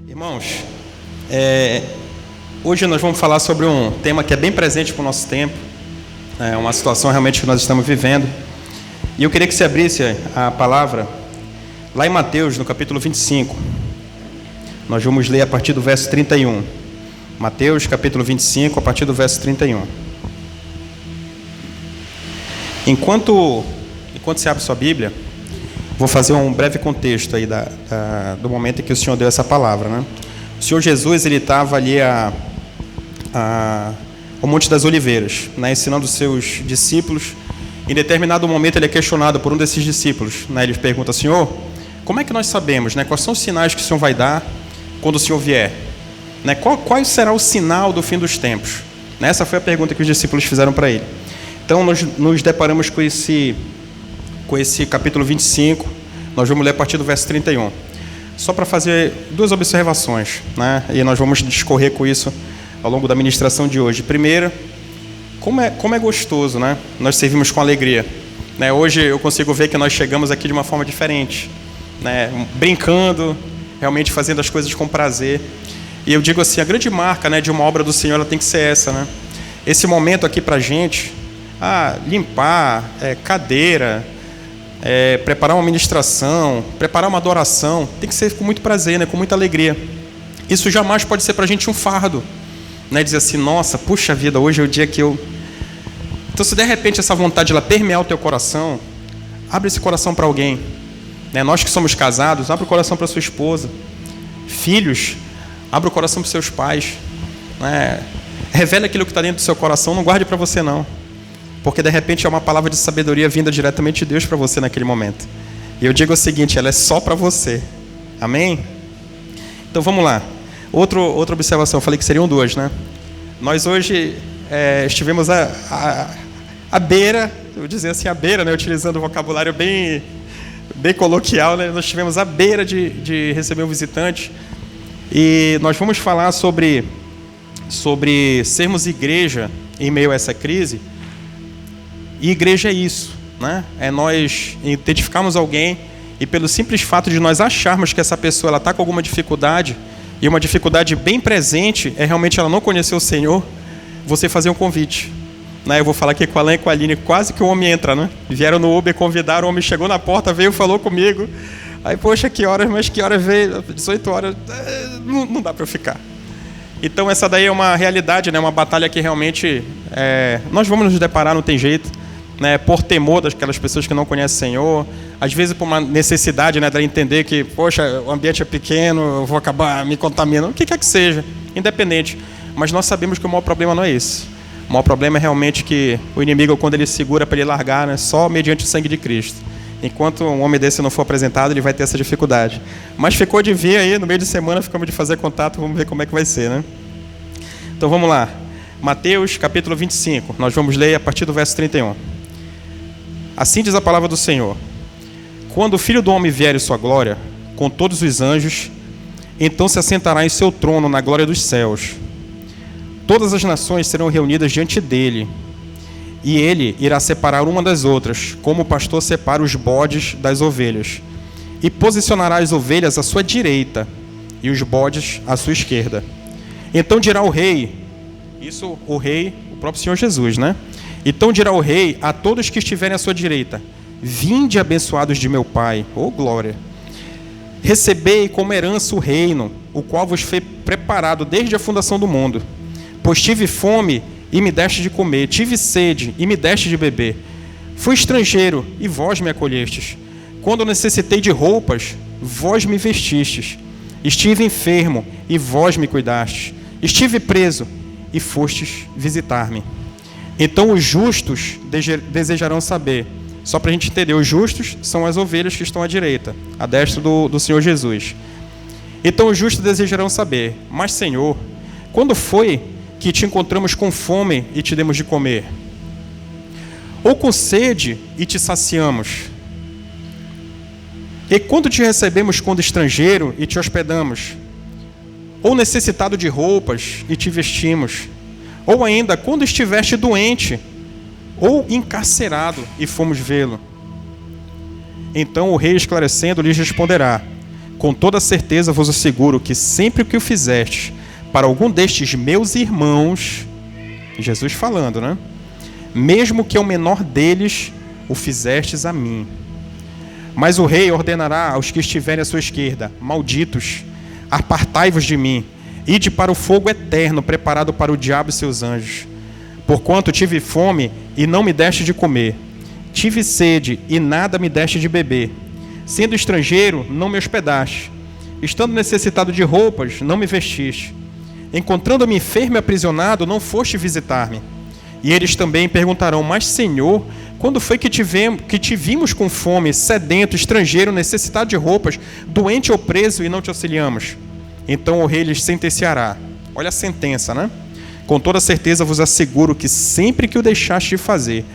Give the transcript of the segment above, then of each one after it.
Irmãos, hoje nós vamos falar sobre um tema que é bem presente para o nosso tempo, uma situação realmente que nós estamos vivendo. E eu queria que você abrisse a palavra lá em Mateus, no capítulo 25. Nós vamos ler a partir do verso 31. Mateus, capítulo 25, a partir do verso 31. Enquanto você abre sua Bíblia, vou fazer um breve contexto aí do momento em que o Senhor deu essa palavra, né? O Senhor Jesus, ele estava ali ao Monte das Oliveiras, né, ensinando os seus discípulos. Em determinado momento ele é questionado por um desses discípulos, né? Ele pergunta: Senhor, como é que nós sabemos, né, quais são os sinais que o Senhor vai dar quando o Senhor vier? Né, qual será o sinal do fim dos tempos? Essa foi a pergunta que os discípulos fizeram para ele. Então nós nos deparamos com esse capítulo 25, nós vamos ler a partir do verso 31. Só para fazer duas observações, né? E nós vamos discorrer com isso ao longo da ministração de hoje. Primeiro, como é gostoso, né? Nós servimos com alegria, né? Hoje eu consigo ver que nós chegamos aqui de uma forma diferente, né? Brincando, realmente fazendo as coisas com prazer. E eu digo assim, a grande marca, né, de uma obra do Senhor, ela tem que ser essa, né? Esse momento aqui para a gente, limpar, cadeira, preparar uma ministração, preparar uma adoração, tem que ser com muito prazer, né, com muita alegria. Isso jamais pode ser para a gente um fardo, né, dizer assim, nossa, puxa vida, hoje é o dia que eu... Então, se de repente essa vontade ela permear o teu coração, abre esse coração para alguém, né? Nós que somos casados, abre o coração para sua esposa. Filhos, abre o coração para os seus pais, né? Revela aquilo que está dentro do seu coração, não guarde para você não. Porque de repente é uma palavra de sabedoria vinda diretamente de Deus para você naquele momento. E eu digo o seguinte, ela é só para você. Amém? Então vamos lá. Outra observação, eu falei que seriam duas, né? Nós hoje estivemos à beira, eu vou dizer assim, à beira, né? Utilizando o vocabulário bem coloquial, né? Nós estivemos à beira de receber um visitante. E nós vamos falar sobre sermos igreja em meio a essa crise. E igreja é isso, né? É nós identificarmos alguém e pelo simples fato de nós acharmos que essa pessoa está com alguma dificuldade, e uma dificuldade bem presente é realmente ela não conhecer o Senhor, você fazer um convite, né? Eu vou falar aqui com a Alain e com a Aline, quase que o homem entra, né? Vieram no Uber, convidaram, o homem chegou na porta, veio, falou comigo. Aí, poxa, que horas veio? 18 horas, não dá para eu ficar. Então essa daí é uma realidade, né? Uma batalha que realmente nós vamos nos deparar, não tem jeito, né? Por temor daquelas pessoas que não conhecem o Senhor, às vezes por uma necessidade, né, de entender que, poxa, o ambiente é pequeno, eu vou acabar me contaminando, o que quer que seja, independente. Mas nós sabemos que o maior problema não é esse. O maior problema é realmente que o inimigo, quando ele segura para ele largar, né, só mediante o sangue de Cristo. Enquanto um homem desse não for apresentado, ele vai ter essa dificuldade. Mas ficou de vir aí, no meio de semana, ficamos de fazer contato, vamos ver como é que vai ser, né? Então vamos lá. Mateus, capítulo 25. Nós vamos ler a partir do verso 31. Assim diz a palavra do Senhor. Quando o Filho do Homem vier em sua glória, com todos os anjos, então se assentará em seu trono na glória dos céus. Todas as nações serão reunidas diante dele, e ele irá separar uma das outras, como o pastor separa os bodes das ovelhas, e posicionará as ovelhas à sua direita, e os bodes à sua esquerda. Então dirá o rei, o rei, o próprio Senhor Jesus, né? Então dirá o rei a todos que estiverem à sua direita: vinde abençoados de meu Pai, ô glória, recebei como herança o reino, o qual vos foi preparado desde a fundação do mundo. Pois tive fome e me deste de comer, tive sede e me deste de beber, fui estrangeiro e vós me acolhestes, quando necessitei de roupas, vós me vestistes, estive enfermo e vós me cuidastes, estive preso e fostes visitar-me. Então os justos desejarão saber, só para a gente entender, os justos são as ovelhas que estão à direita, à destra do Senhor Jesus. Então os justos desejarão saber, mas Senhor, quando foi que te encontramos com fome e te demos de comer? Ou com sede e te saciamos? E quando te recebemos quando estrangeiro e te hospedamos? Ou necessitado de roupas e te vestimos? Ou ainda, quando estiveste doente ou encarcerado e fomos vê-lo? Então o rei, esclarecendo, lhes responderá: Com toda certeza vos asseguro que sempre que o fizestes para algum destes meus irmãos, Jesus falando, né? Mesmo que ao menor deles o fizestes a mim. Mas o rei ordenará aos que estiverem à sua esquerda: malditos, apartai-vos de mim, ide para o fogo eterno preparado para o diabo e seus anjos. Porquanto tive fome e não me deste de comer, tive sede e nada me deste de beber, sendo estrangeiro não me hospedaste, estando necessitado de roupas não me vestiste, encontrando-me enfermo e aprisionado não foste visitar-me. E eles também perguntarão: mas Senhor, quando foi que te vimos com fome, sedento, estrangeiro, necessitado de roupas, doente ou preso e não te auxiliamos? Então o rei lhes sentenciará. Olha a sentença, né? Com toda certeza vos asseguro que sempre que o deixaste de fazer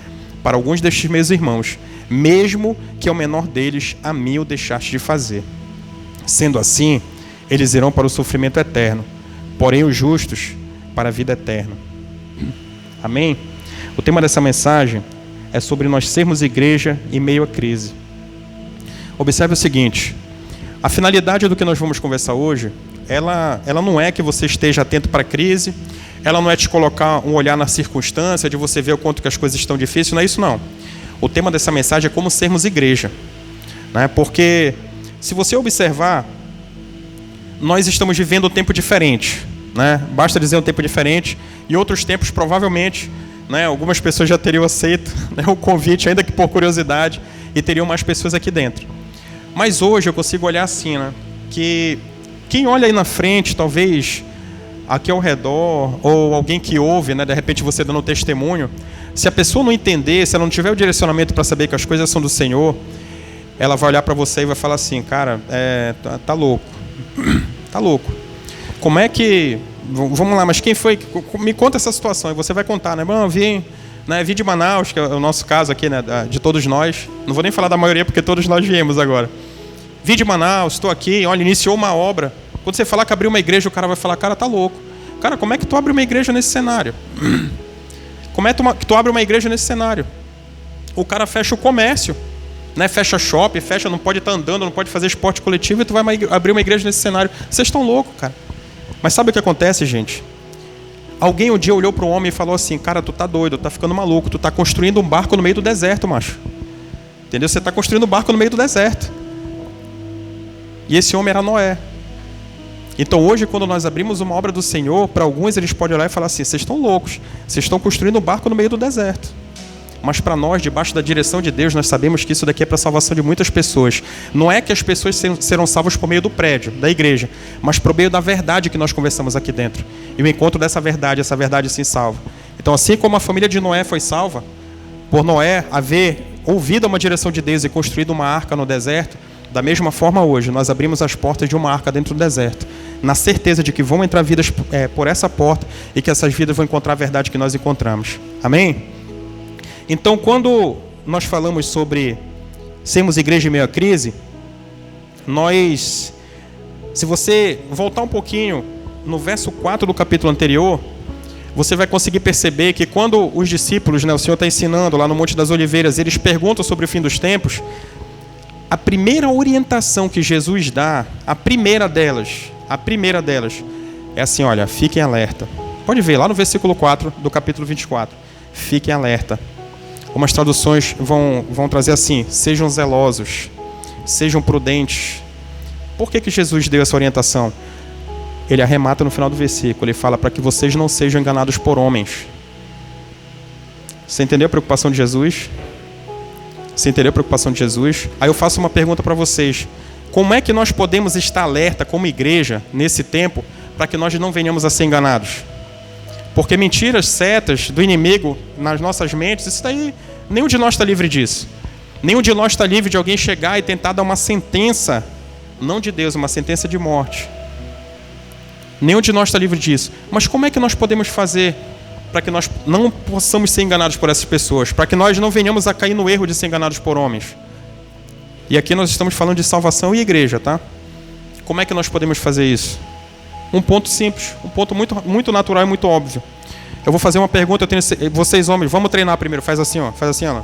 para alguns destes meus irmãos, mesmo que ao menor deles, a mim o deixaste de fazer. Sendo assim, eles irão para o sofrimento eterno, porém os justos para a vida eterna. Amém? O tema dessa mensagem é sobre nós sermos igreja em meio à crise. Observe o seguinte: a finalidade do que nós vamos conversar hoje, ela não é que você esteja atento para a crise, ela não é te colocar um olhar na circunstância, de você ver o quanto que as coisas estão difíceis, não é isso não. O tema dessa mensagem é como sermos igreja, né? Porque se você observar, nós estamos vivendo um tempo diferente, né? Basta dizer um tempo diferente, e outros tempos provavelmente, né, algumas pessoas já teriam aceito, né, o convite, ainda que por curiosidade, e teriam mais pessoas aqui dentro. Mas hoje eu consigo olhar assim, né, que quem olha aí na frente, talvez aqui ao redor, ou alguém que ouve, né, de repente você dando um testemunho, se a pessoa não entender, se ela não tiver o direcionamento para saber que as coisas são do Senhor, ela vai olhar para você e vai falar assim: cara, tá louco, tá louco. Como é que... Vamos lá, mas quem foi? Me conta essa situação. E você vai contar, né? Bom, vim de Manaus, que é o nosso caso aqui, né, de todos nós. Não vou nem falar da maioria, porque todos nós viemos agora. Vim de Manaus, estou aqui, olha, iniciou uma obra. Quando você falar que abriu uma igreja, o cara vai falar: cara, tá louco. Cara, como é que tu abre uma igreja nesse cenário? Como é que tu abre uma igreja nesse cenário? O cara fecha o comércio, né? Fecha shopping, não pode estar andando, não pode fazer esporte coletivo, e tu vai abrir uma igreja nesse cenário. Vocês estão loucos, cara. Mas sabe o que acontece, gente? Alguém um dia olhou para um homem e falou assim: cara, tu tá doido, tu tá ficando maluco, tu tá construindo um barco no meio do deserto, macho. Entendeu? Você tá construindo um barco no meio do deserto. E esse homem era Noé. Então hoje, quando nós abrimos uma obra do Senhor, para alguns eles podem olhar e falar assim: vocês estão loucos, vocês estão construindo um barco no meio do deserto. Mas para nós, debaixo da direção de Deus, nós sabemos que isso daqui é para a salvação de muitas pessoas. Não é que as pessoas serão salvas por meio do prédio, da igreja, mas por meio da verdade que nós conversamos aqui dentro. E o encontro dessa verdade, essa verdade sim salva. Então, assim como a família de Noé foi salva, por Noé haver ouvido uma direção de Deus e construído uma arca no deserto, da mesma forma hoje, nós abrimos as portas de uma arca dentro do deserto, na certeza de que vão entrar vidas por essa porta e que essas vidas vão encontrar a verdade que nós encontramos. Amém? Então, quando nós falamos sobre sermos igreja em meio à crise, se você voltar um pouquinho no verso 4 do capítulo anterior, você vai conseguir perceber que quando os discípulos, né, o Senhor está ensinando lá no Monte das Oliveiras, eles perguntam sobre o fim dos tempos, a primeira orientação que Jesus dá, a primeira delas, é assim: olha, fiquem alerta. Pode ver lá no versículo 4 do capítulo 24. Fiquem alerta. Algumas traduções vão trazer assim: sejam zelosos, sejam prudentes. Por que Jesus deu essa orientação? Ele arremata no final do versículo, ele fala: para que vocês não sejam enganados por homens. Você entendeu a preocupação de Jesus? Você entendeu a preocupação de Jesus? Aí eu faço uma pergunta para vocês: como é que nós podemos estar alerta como igreja nesse tempo para que nós não venhamos a ser enganados? Porque mentiras, setas do inimigo nas nossas mentes, isso daí, nenhum de nós está livre disso. Nenhum de nós está livre de alguém chegar e tentar dar uma sentença, não de Deus, uma sentença de morte. Nenhum de nós está livre disso. Mas como é que nós podemos fazer para que nós não possamos ser enganados por essas pessoas? Para que nós não venhamos a cair no erro de ser enganados por homens? E aqui nós estamos falando de salvação e igreja, tá? Como é que nós podemos fazer isso? Um ponto simples, um ponto muito natural e muito óbvio. Eu vou fazer uma pergunta, vocês homens, vamos treinar primeiro. Faz assim, ó. Faz assim, Ana.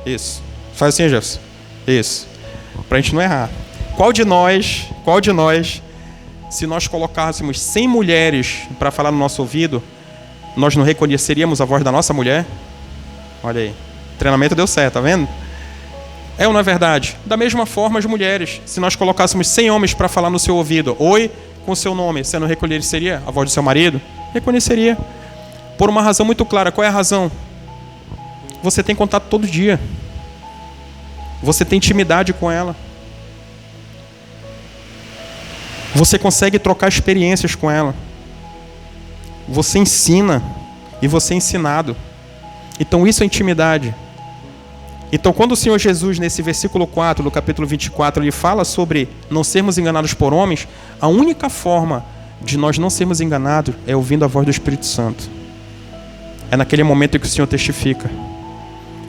Isso. Faz assim, Jefferson. Isso. Pra gente não errar. Qual de nós, se nós colocássemos 100 mulheres para falar no nosso ouvido, nós não reconheceríamos a voz da nossa mulher? Olha aí, o treinamento deu certo, tá vendo? É ou não é verdade? Da mesma forma, as mulheres, se nós colocássemos 100 homens para falar no seu ouvido, oi, com o seu nome, você não reconheceria a voz do seu marido? Reconheceria. Por uma razão muito clara. Qual é a razão? Você tem contato todo dia. Você tem intimidade com ela. Você consegue trocar experiências com ela. Você ensina e você é ensinado. Então isso é intimidade. Então quando o Senhor Jesus, nesse versículo 4 do capítulo 24, ele fala sobre não sermos enganados por homens, a única forma de nós não sermos enganados é ouvindo a voz do Espírito Santo. É naquele momento em que o Senhor testifica.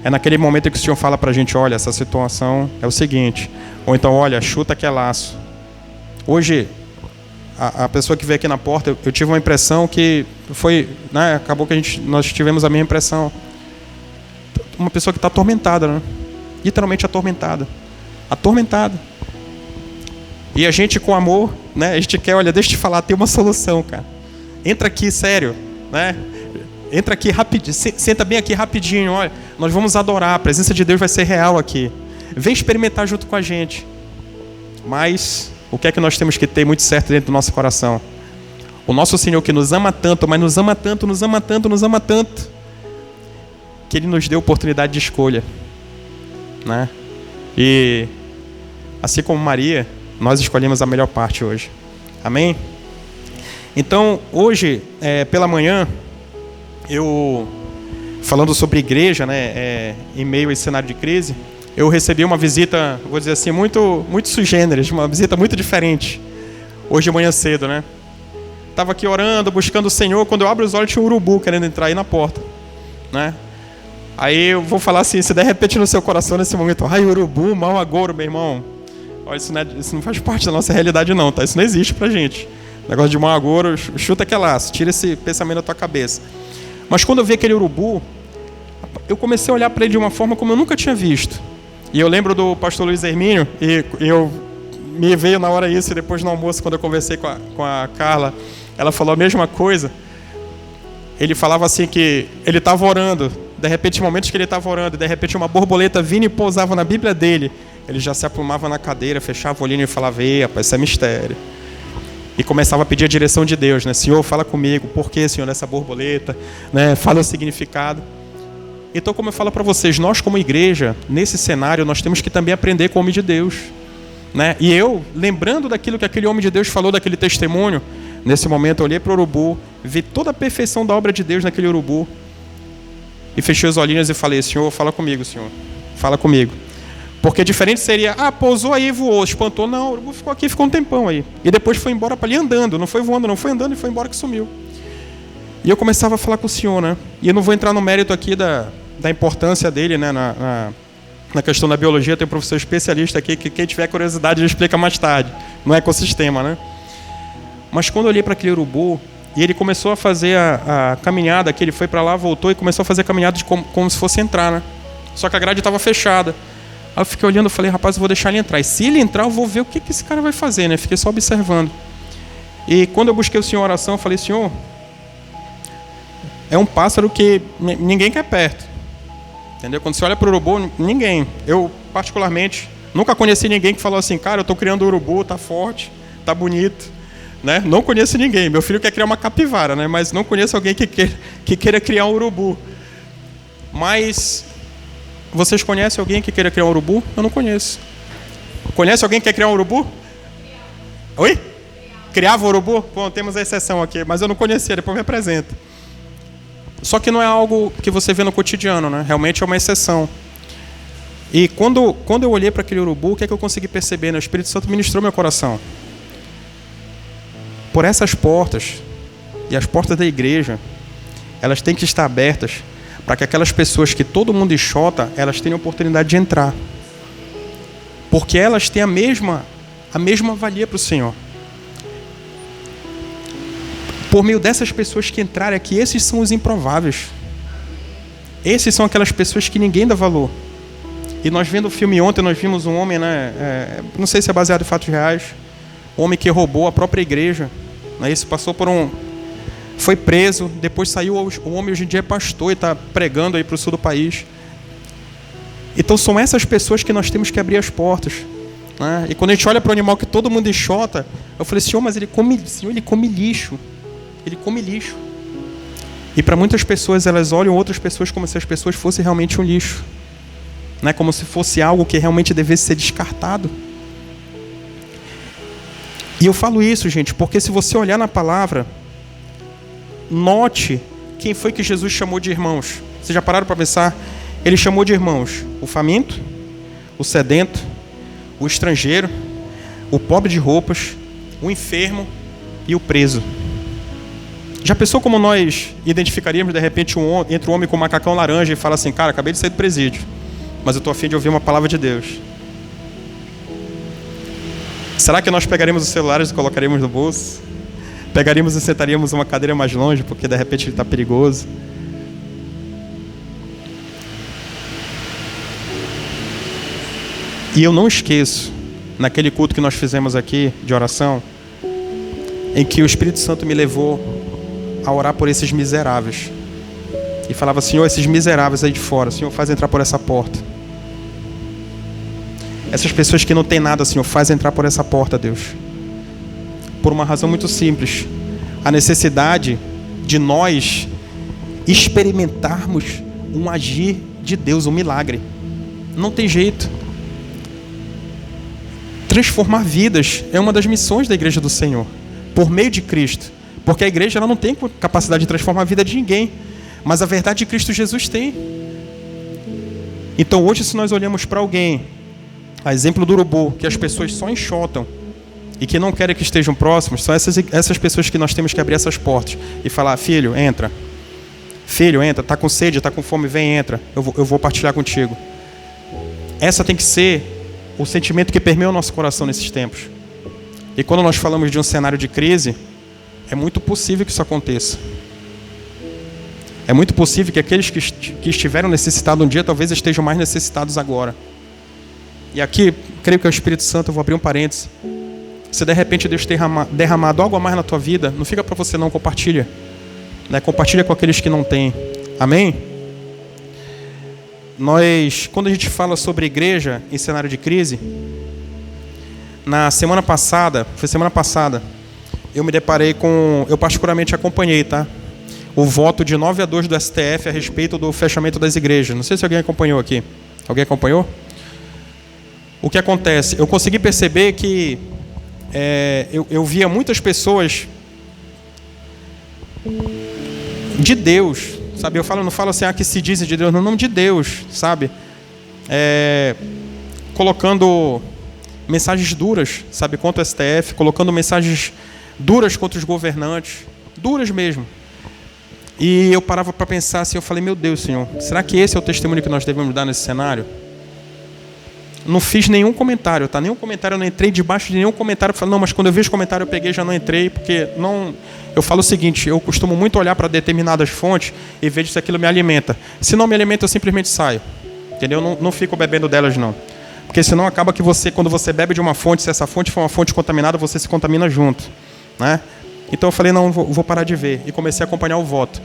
É naquele momento em que o Senhor fala pra gente, olha, essa situação é o seguinte. Ou então, olha, chuta que é laço. Hoje, a pessoa que veio aqui na porta, eu tive uma impressão que foi, né, acabou que nós tivemos a mesma impressão. Uma pessoa que está atormentada, né? Literalmente atormentada. Atormentada. E a gente com amor, né? A gente quer, olha, deixa eu te falar, tem uma solução, cara. Entra aqui, sério, né? Entra aqui rapidinho, senta bem aqui rapidinho, olha, nós vamos adorar, a presença de Deus vai ser real aqui. Vem experimentar junto com a gente. Mas o que é que nós temos que ter muito certo dentro do nosso coração? O nosso Senhor que nos ama tanto, mas nos ama tanto, nos ama tanto, nos ama tanto, que Ele nos deu oportunidade de escolha, né? E assim como Maria, nós escolhemos a melhor parte hoje. Amém? Então, hoje, pela manhã, eu, falando sobre igreja, né, em meio a esse cenário de crise, eu recebi uma visita, vou dizer assim, muito sui generis, uma visita muito diferente, hoje de manhã cedo, né? Estava aqui orando, buscando o Senhor, quando eu abro os olhos tinha um urubu querendo entrar aí na porta, né? Aí eu vou falar assim, se der repente no seu coração nesse momento, ai, urubu, mau agouro, meu irmão. Olha, isso não faz parte da nossa realidade não, tá? Isso não existe pra gente. Negócio de mau agouro, chuta que é laço, tira esse pensamento da tua cabeça. Mas quando eu vi aquele urubu, eu comecei a olhar para ele de uma forma como eu nunca tinha visto. E eu lembro do pastor Luiz Hermínio, e me veio na hora isso, e depois no almoço, quando eu conversei com a Carla, ela falou a mesma coisa. Ele falava assim que ele estava orando, de repente, momentos que ele estava orando, de repente uma borboleta vinha e pousava na Bíblia dele, ele já se aplumava na cadeira, fechava o olhinho e falava, ei, rapaz, isso é mistério. E começava a pedir a direção de Deus, né? Senhor, fala comigo, por que, Senhor, nessa borboleta? Né? Fala o significado. Então, como eu falo para vocês, nós como igreja, nesse cenário, nós temos que também aprender com o homem de Deus. Né? E eu, lembrando daquilo que aquele homem de Deus falou, daquele testemunho, nesse momento eu olhei para o urubu, vi toda a perfeição da obra de Deus naquele urubu, e fechei os olhinhos e falei, Senhor, fala comigo, Senhor, fala comigo. Porque diferente seria, pousou aí, voou, espantou. Não, o urubu ficou aqui, ficou um tempão aí. E depois foi embora para ali andando, não foi voando, não foi andando e foi embora que sumiu. E eu começava a falar com o Senhor, né? E eu não vou entrar no mérito aqui da importância dele, né? Na questão da biologia, tem um professor especialista aqui que quem tiver curiosidade ele explica mais tarde, no ecossistema, né? Mas quando eu olhei para aquele urubu, e ele começou a fazer a caminhada, que ele foi para lá, voltou e começou a fazer a caminhada como se fosse entrar, né? Só que a grade estava fechada. Aí eu fiquei olhando e falei, rapaz, eu vou deixar ele entrar. E se ele entrar, eu vou ver o que esse cara vai fazer, né? Fiquei só observando. E quando eu busquei o Senhor em oração, eu falei, Senhor, é um pássaro que ninguém quer perto. Entendeu? Quando você olha para o urubu, ninguém. Eu, particularmente, nunca conheci ninguém que falou assim, cara, eu estou criando um urubu, tá forte, tá bonito. Né? Não conheço ninguém. Meu filho quer criar uma capivara, né? Mas não conheço alguém que queira criar um urubu. Mas vocês conhecem alguém que queira criar um urubu? Eu não conheço. Conhece alguém que quer criar um urubu? Oi? Criava um urubu? Bom, temos a exceção aqui, mas eu não conhecia, depois me apresenta. Só que não é algo que você vê no cotidiano, né? Realmente é uma exceção. E quando eu olhei para aquele urubu, o que é que eu consegui perceber? Né? O Espírito Santo ministrou meu coração. Por essas portas, e as portas da igreja, elas têm que estar abertas para que aquelas pessoas que todo mundo enxota, elas tenham oportunidade de entrar. Porque elas têm a mesma valia para o Senhor. Por meio dessas pessoas que entrarem aqui, esses são os improváveis. Esses são aquelas pessoas que ninguém dá valor. E nós vendo o filme ontem, nós vimos um homem, né? Não sei se é baseado em fatos reais. Um homem que roubou a própria igreja. Né? Isso passou por foi preso, depois saiu. O homem hoje em dia é pastor e está pregando aí para o sul do país. Então são essas pessoas que nós temos que abrir as portas. Né? E quando a gente olha para o animal que todo mundo enxota, eu falei, Senhor, mas ele come lixo. Ele come lixo. E para muitas pessoas, elas olham outras pessoas como se as pessoas fossem realmente um lixo. Né? Como se fosse algo que realmente devesse ser descartado. E eu falo isso, gente, porque se você olhar na palavra, note quem foi que Jesus chamou de irmãos. Vocês já pararam para pensar? Ele chamou de irmãos o faminto, o sedento, o estrangeiro, o pobre de roupas, o enfermo e o preso. Já pensou como nós identificaríamos de repente entre um homem com um macacão laranja e fala assim, cara, acabei de sair do presídio, mas eu estou a fim de ouvir uma palavra de Deus. Será que nós pegaríamos os celulares e colocaríamos no bolso? Pegaríamos e sentaríamos uma cadeira mais longe, porque de repente ele está perigoso? E eu não esqueço, naquele culto que nós fizemos aqui, de oração, em que o Espírito Santo me levou a orar por esses miseráveis. E falava, Senhor, esses miseráveis aí de fora, Senhor, faz entrar por essa porta. Essas pessoas que não têm nada, Senhor, faz entrar por essa porta, Deus. Por uma razão muito simples. A necessidade de nós experimentarmos um agir de Deus, um milagre. Não tem jeito. Transformar vidas é uma das missões da Igreja do Senhor. Por meio de Cristo. Porque a igreja ela não tem capacidade de transformar a vida de ninguém. Mas a verdade de Cristo Jesus tem. Então hoje, se nós olhamos para alguém, a exemplo do urubu, que as pessoas só enxotam e que não querem que estejam próximos, são essas pessoas que nós temos que abrir essas portas e falar, filho, entra. Filho, entra. Está com sede, está com fome, vem, entra. Eu vou partilhar contigo. Essa tem que ser o sentimento que permeia o nosso coração nesses tempos. E quando nós falamos de um cenário de crise, é muito possível que isso aconteça. É muito possível que aqueles que estiveram necessitados um dia, talvez estejam mais necessitados agora. E aqui, creio que é o Espírito Santo, eu vou abrir um parênteses. Se de repente Deus ter derramado algo a mais na tua vida, não fica para você não, compartilha. Né? Compartilha com aqueles que não têm. Amém? Quando a gente fala sobre igreja em cenário de crise, semana passada, eu me deparei eu particularmente acompanhei, tá? O voto de 9-2 do STF a respeito do fechamento das igrejas. Não sei se alguém acompanhou aqui. Alguém acompanhou? O que acontece? Eu consegui perceber que eu via muitas pessoas de Deus, sabe? Eu não falo assim, que se dizem de Deus, no nome de Deus, sabe? Colocando mensagens duras, sabe, contra o STF, colocando mensagens duras contra os governantes, duras mesmo. E eu parava para pensar assim, eu falei, meu Deus, Senhor, será que esse é o testemunho que nós devemos dar nesse cenário? Não fiz nenhum comentário, tá? Nenhum comentário, eu não entrei debaixo de nenhum comentário. Eu falei, não, mas quando eu vejo comentário eu peguei, já não entrei, porque não... Eu falo o seguinte, eu costumo muito olhar para determinadas fontes e vejo se aquilo me alimenta. Se não me alimenta, eu simplesmente saio. Entendeu? Não fico bebendo delas, não. Porque senão acaba que quando você bebe de uma fonte, se essa fonte for uma fonte contaminada, você se contamina junto. Né? Então eu falei, não, vou parar de ver. E comecei a acompanhar o voto.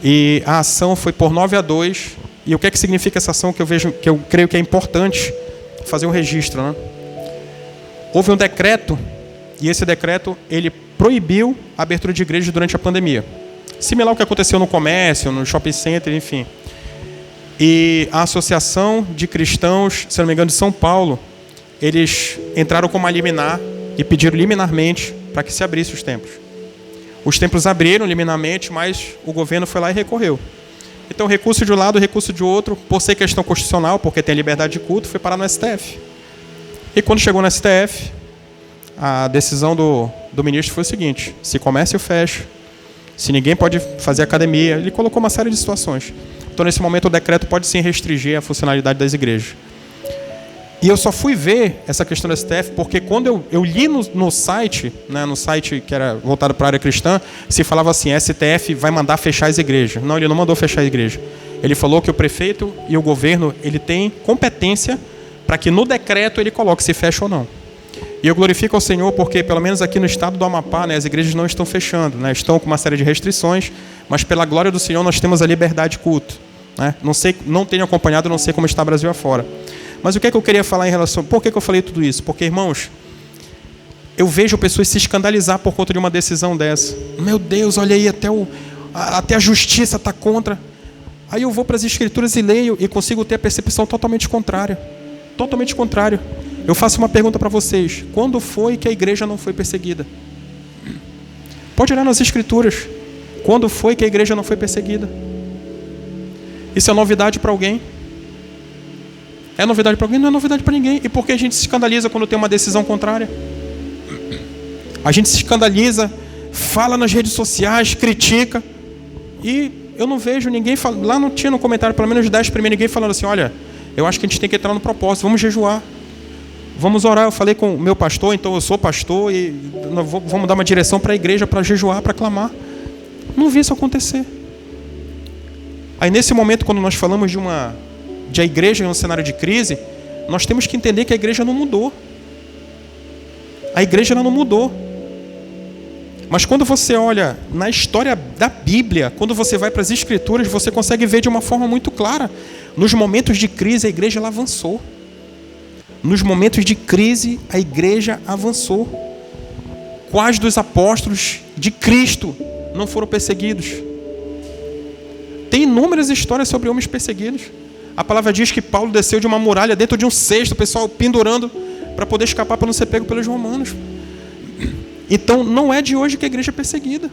E a ação foi por 9-2. E o que é que significa essa ação que eu creio que é importante fazer um registro, né? Houve um decreto, e esse decreto ele proibiu a abertura de igrejas durante a pandemia. Similar ao que aconteceu no comércio, no shopping center, enfim. E a Associação de Cristãos, se não me engano, de São Paulo, eles entraram com uma liminar e pediram liminarmente para que se abrisse os templos. Os templos abriram liminarmente, mas o governo foi lá e recorreu. Então, recurso de um lado, recurso de outro, por ser questão constitucional, porque tem liberdade de culto, foi parar no STF. E quando chegou no STF, a decisão do ministro foi o seguinte, se comércio fecha, se ninguém pode fazer academia, ele colocou uma série de situações. Então, nesse momento, o decreto pode sim restringir a funcionalidade das igrejas. E eu só fui ver essa questão do STF porque quando eu li no site, né, no site que era voltado para a área cristã, se falava assim, STF vai mandar fechar as igrejas. Não, ele não mandou fechar a igreja. Ele falou que o prefeito e o governo, ele tem competência para que no decreto ele coloque se fecha ou não. E eu glorifico ao Senhor porque, pelo menos aqui no estado do Amapá, né, as igrejas não estão fechando, né, estão com uma série de restrições, mas pela glória do Senhor nós temos a liberdade de culto. Né? Não tenho acompanhado, não sei como está Brasil afora. Mas o que é que eu queria falar em relação... Por que eu falei tudo isso? Porque, irmãos, eu vejo pessoas se escandalizar por conta de uma decisão dessa. Meu Deus, olha aí, até a justiça está contra. Aí eu vou para as Escrituras e leio e consigo ter a percepção totalmente contrária. Totalmente contrário. Eu faço uma pergunta para vocês. Quando foi que a igreja não foi perseguida? Pode olhar nas Escrituras. Quando foi que a igreja não foi perseguida? Isso é novidade para alguém? É novidade para alguém? Não é novidade para ninguém. E por que a gente se escandaliza quando tem uma decisão contrária? A gente se escandaliza, fala nas redes sociais, critica. E eu não vejo ninguém falando. Lá não tinha no comentário, pelo menos 10 primeiros, ninguém falando assim, olha, eu acho que a gente tem que entrar no propósito, vamos jejuar. Vamos orar. Eu falei com o meu pastor, então eu sou pastor, e vamos dar uma direção para a igreja, para jejuar, para clamar. Não vi isso acontecer. Aí nesse momento, quando nós falamos de a igreja em um cenário de crise, nós temos que entender que a igreja não mudou. A igreja ela não mudou. Mas quando você olha na história da Bíblia, quando você vai para as Escrituras, você consegue ver de uma forma muito clara. Nos momentos de crise, a igreja ela avançou. Nos momentos de crise, a igreja avançou. Quais dos apóstolos de Cristo não foram perseguidos? Tem inúmeras histórias sobre homens perseguidos. A palavra diz que Paulo desceu de uma muralha dentro de um cesto, o pessoal pendurando para poder escapar, para não ser pego pelos romanos. Então, não é de hoje que a igreja é perseguida.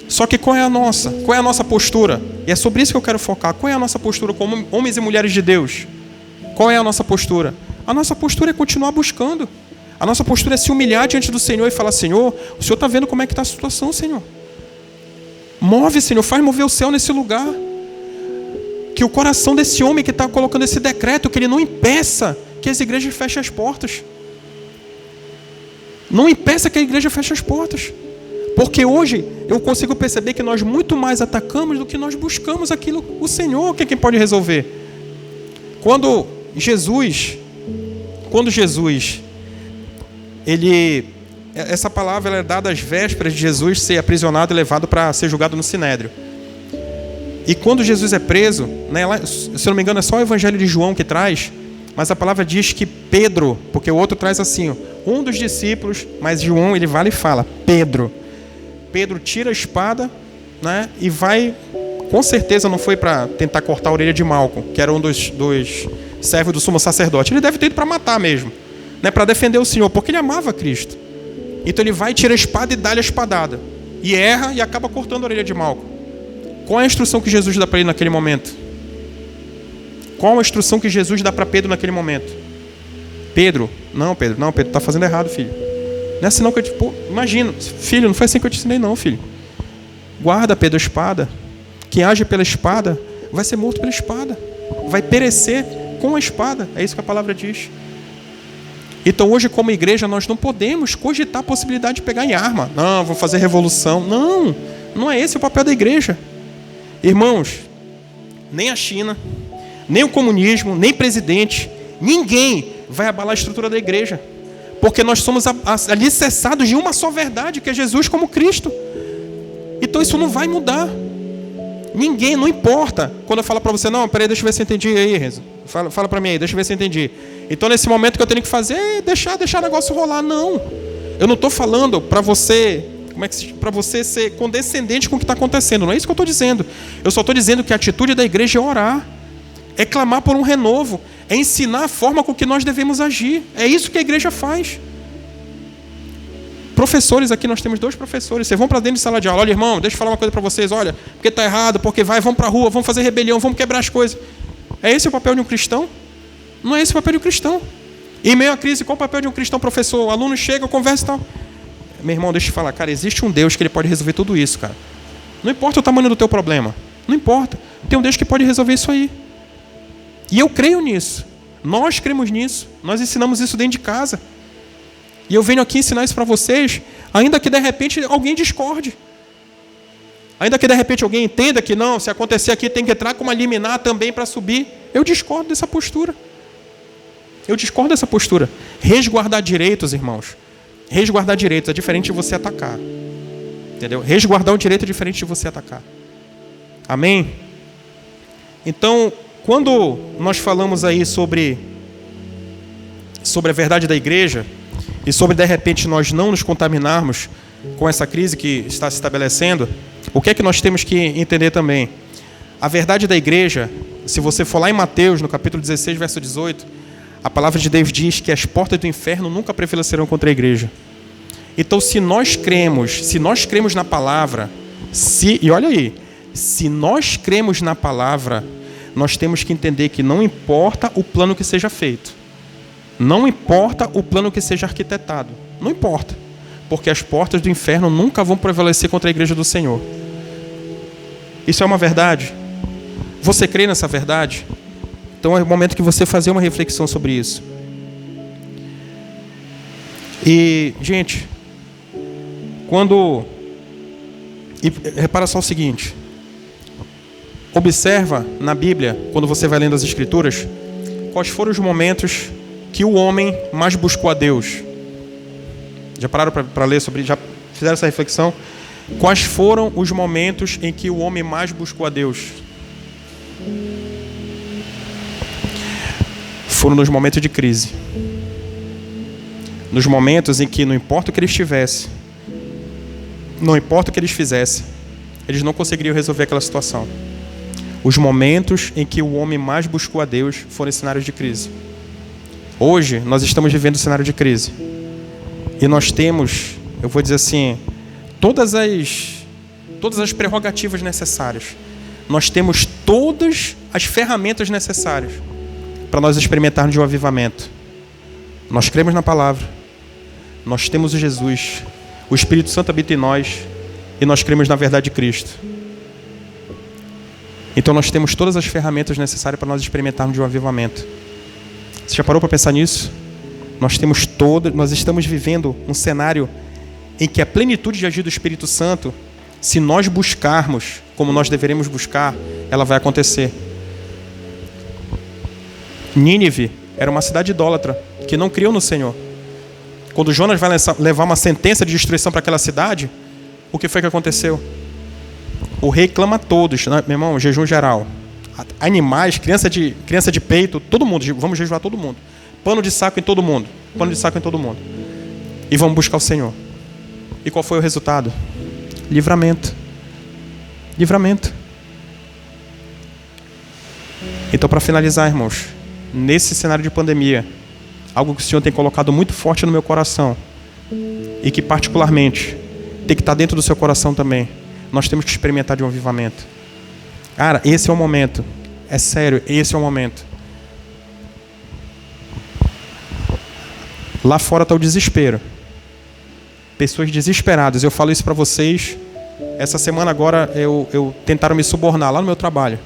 Só que qual é a nossa? Qual é a nossa postura? E é sobre isso que eu quero focar. Qual é a nossa postura como homens e mulheres de Deus? Qual é a nossa postura? A nossa postura é continuar buscando. A nossa postura é se humilhar diante do Senhor e falar, Senhor, o Senhor está vendo como é que está a situação, Senhor. Move, Senhor, faz mover o céu nesse lugar. Que o coração desse homem que está colocando esse decreto, que ele não impeça que as igrejas fechem as portas. Não impeça que a igreja feche as portas. Porque hoje eu consigo perceber que nós muito mais atacamos do que nós buscamos aquilo, o Senhor, que é quem pode resolver. Quando Jesus, essa palavra ela é dada às vésperas de Jesus ser aprisionado e levado para ser julgado no Sinédrio. E quando Jesus é preso, né, se eu não me engano é só o Evangelho de João que traz, mas a palavra diz que Pedro, porque o outro traz assim, um dos discípulos, mas João ele vai e fala, Pedro tira a espada, né, e vai, com certeza não foi para tentar cortar a orelha de Malco, que era um dos servos do sumo sacerdote. Ele deve ter ido para matar mesmo, né, para defender o Senhor, porque ele amava Cristo. Então ele vai, tira a espada e dá-lhe a espadada. E erra e acaba cortando a orelha de Malco. Qual é a instrução que Jesus dá para ele naquele momento? Qual a instrução que Jesus dá para Pedro naquele momento? Pedro, está fazendo errado, filho. Não é assim não que eu te... Pô, imagina, filho, não foi assim que eu te ensinei não, filho. Guarda, Pedro, a espada. Quem age pela espada vai ser morto pela espada. Vai perecer com a espada. É isso que a palavra diz. Então hoje como igreja nós não podemos cogitar a possibilidade de pegar em arma. Não, vou fazer revolução. Não é esse o papel da igreja. Irmãos, nem a China, nem o comunismo, nem presidente, ninguém vai abalar a estrutura da igreja. Porque nós somos alicerçados de uma só verdade, que é Jesus como Cristo. Então isso não vai mudar. Ninguém, não importa. Quando eu falo para você, não, peraí, deixa eu ver se eu entendi aí, Renzo. Fala para mim aí, deixa eu ver se eu entendi. Então nesse momento o que eu tenho que fazer é deixar o negócio rolar. Não. Eu não estou falando para você... para você ser condescendente com o que está acontecendo. Não é isso que eu estou dizendo. Eu só estou dizendo que a atitude da igreja é orar, é clamar por um renovo, é ensinar a forma com que nós devemos agir. É isso que a igreja faz. Professores aqui, nós temos 2 professores. Vocês vão para dentro de sala de aula. Olha, irmão, deixa eu falar uma coisa para vocês. Olha, porque está errado, porque vamos para a rua, vamos fazer rebelião, vamos quebrar as coisas. É esse o papel de um cristão? Não é esse o papel de um cristão. Em meio à crise, qual o papel de um cristão professor? O aluno chega, conversa e tal. Meu irmão, deixa eu te falar, cara, existe um Deus que ele pode resolver tudo isso, cara. Não importa o tamanho do teu problema. Não importa. Tem um Deus que pode resolver isso aí. E eu creio nisso. Nós cremos nisso. Nós ensinamos isso dentro de casa. E eu venho aqui ensinar isso para vocês, ainda que de repente alguém discorde. Ainda que de repente alguém entenda que não, se acontecer aqui tem que entrar com uma liminar também para subir. Eu discordo dessa postura. Resguardar direitos, irmãos. Resguardar direitos é diferente de você atacar. Entendeu? Resguardar o direito é diferente de você atacar. Amém? Então, quando nós falamos aí sobre a verdade da igreja e sobre, de repente, nós não nos contaminarmos com essa crise que está se estabelecendo, o que é que nós temos que entender também? A verdade da igreja, se você for lá em Mateus, no capítulo 16, verso 18, a palavra de Deus diz que as portas do inferno nunca prevalecerão contra a igreja. Então, se nós cremos na palavra, e olha aí, se nós cremos na palavra, nós temos que entender que não importa o plano que seja feito, não importa o plano que seja arquitetado, não importa, porque as portas do inferno nunca vão prevalecer contra a igreja do Senhor. Isso é uma verdade? Você crê nessa verdade? Então é o momento que você fazer uma reflexão sobre isso. E, gente, repara só o seguinte, observa na Bíblia, quando você vai lendo as Escrituras, quais foram os momentos que o homem mais buscou a Deus. Já pararam para ler sobre, já fizeram essa reflexão? Quais foram os momentos em que o homem mais buscou a Deus? Foram nos momentos de crise. Nos momentos em que não importa o que eles tivessem, não importa o que eles fizessem, eles não conseguiriam resolver aquela situação. Os momentos em que o homem mais buscou a Deus foram em cenários de crise. Hoje, nós estamos vivendo um cenário de crise. E nós temos, eu vou dizer assim, todas as prerrogativas necessárias. Nós temos todas as ferramentas necessárias para nós experimentarmos de um avivamento. Nós cremos na palavra. Nós temos o Jesus. O Espírito Santo habita em nós. E nós cremos na verdade de Cristo. Então nós temos todas as ferramentas necessárias para nós experimentarmos de um avivamento. Você já parou para pensar nisso? Nós estamos vivendo um cenário em que a plenitude de agir do Espírito Santo, se nós buscarmos como nós deveremos buscar, ela vai acontecer. Nínive era uma cidade idólatra, que não criou no Senhor. Quando Jonas vai levar uma sentença de destruição para aquela cidade, o que foi que aconteceu? O rei clama a todos, né? Meu irmão, jejum geral. Animais, criança de peito, todo mundo, vamos jejuar todo mundo. Pano de saco em todo mundo. E vamos buscar o Senhor. E qual foi o resultado? Livramento. Então, para finalizar, irmãos, nesse cenário de pandemia, algo que o Senhor tem colocado muito forte no meu coração e que particularmente tem que estar dentro do seu coração também, nós temos que experimentar de um avivamento. Cara, esse é o momento. É sério, esse é o momento. Lá fora está o desespero. Pessoas desesperadas. Eu falo isso para vocês. Essa semana agora tentaram me subornar lá no meu trabalho.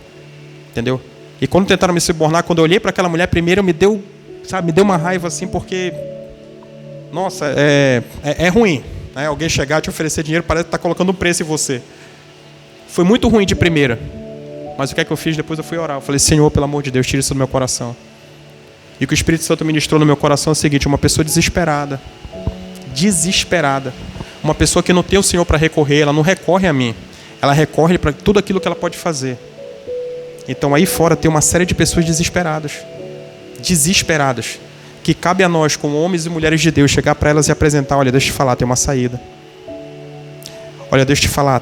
Entendeu? E quando tentaram me subornar, quando eu olhei para aquela mulher, primeiro me deu uma raiva assim, porque nossa, é ruim, né? Alguém chegar e te oferecer dinheiro, parece que está colocando um preço em você. Foi muito ruim de primeira. Mas o que é que eu fiz? Depois eu fui orar. Eu falei, Senhor, pelo amor de Deus, tira isso do meu coração. E o que o Espírito Santo ministrou no meu coração é o seguinte: uma pessoa desesperada. Uma pessoa que não tem o Senhor para recorrer, ela não recorre a mim. Ela recorre para tudo aquilo que ela pode fazer. Então aí fora tem uma série de pessoas desesperadas. Que cabe a nós, como homens e mulheres de Deus, chegar para elas e apresentar: olha, deixa eu te falar, tem uma saída. Olha, deixa eu te falar,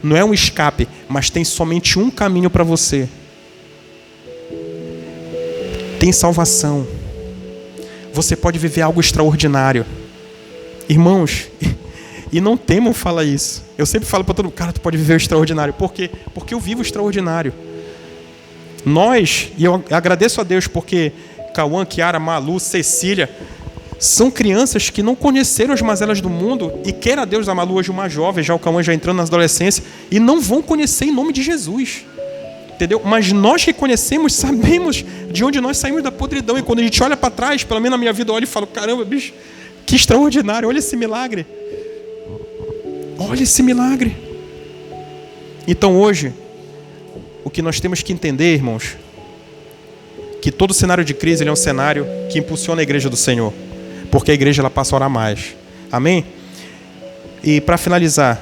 não é um escape, mas tem somente um caminho para você. Tem salvação. Você pode viver algo extraordinário. Irmãos, e não temam falar isso. Eu sempre falo para todo mundo: cara, tu pode viver o extraordinário. Por quê? Porque eu vivo o extraordinário. E eu agradeço a Deus porque Cauã, Kiara, Malu, Cecília são crianças que não conheceram as mazelas do mundo e quer a Deus, a Malu hoje uma jovem, já o Cauã já entrando na adolescência, e não vão conhecer em nome de Jesus. Entendeu? Mas nós que conhecemos, sabemos de onde nós saímos da podridão. E quando a gente olha para trás, pelo menos na minha vida, eu olho e falo: caramba, bicho, que extraordinário, olha esse milagre. Olha esse milagre. Então hoje, o que nós temos que entender, irmãos, que todo cenário de crise ele é um cenário que impulsiona a igreja do Senhor, porque a igreja ela passa a orar mais. Amém? E para finalizar,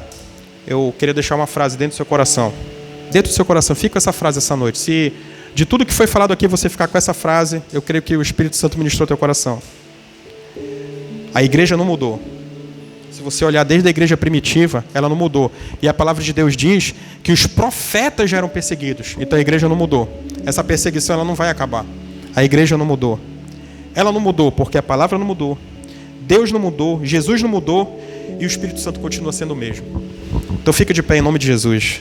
eu queria deixar uma frase dentro do seu coração. Dentro do seu coração, fica com essa frase essa noite. Se de tudo que foi falado aqui você ficar com essa frase, eu creio que o Espírito Santo ministrou teu coração. A igreja não mudou. Se você olhar desde a igreja primitiva, ela não mudou. E a palavra de Deus diz que os profetas já eram perseguidos. Então a igreja não mudou. Essa perseguição ela não vai acabar. A igreja não mudou. Ela não mudou porque a palavra não mudou. Deus não mudou. Jesus não mudou. E o Espírito Santo continua sendo o mesmo. Então fica de pé em nome de Jesus.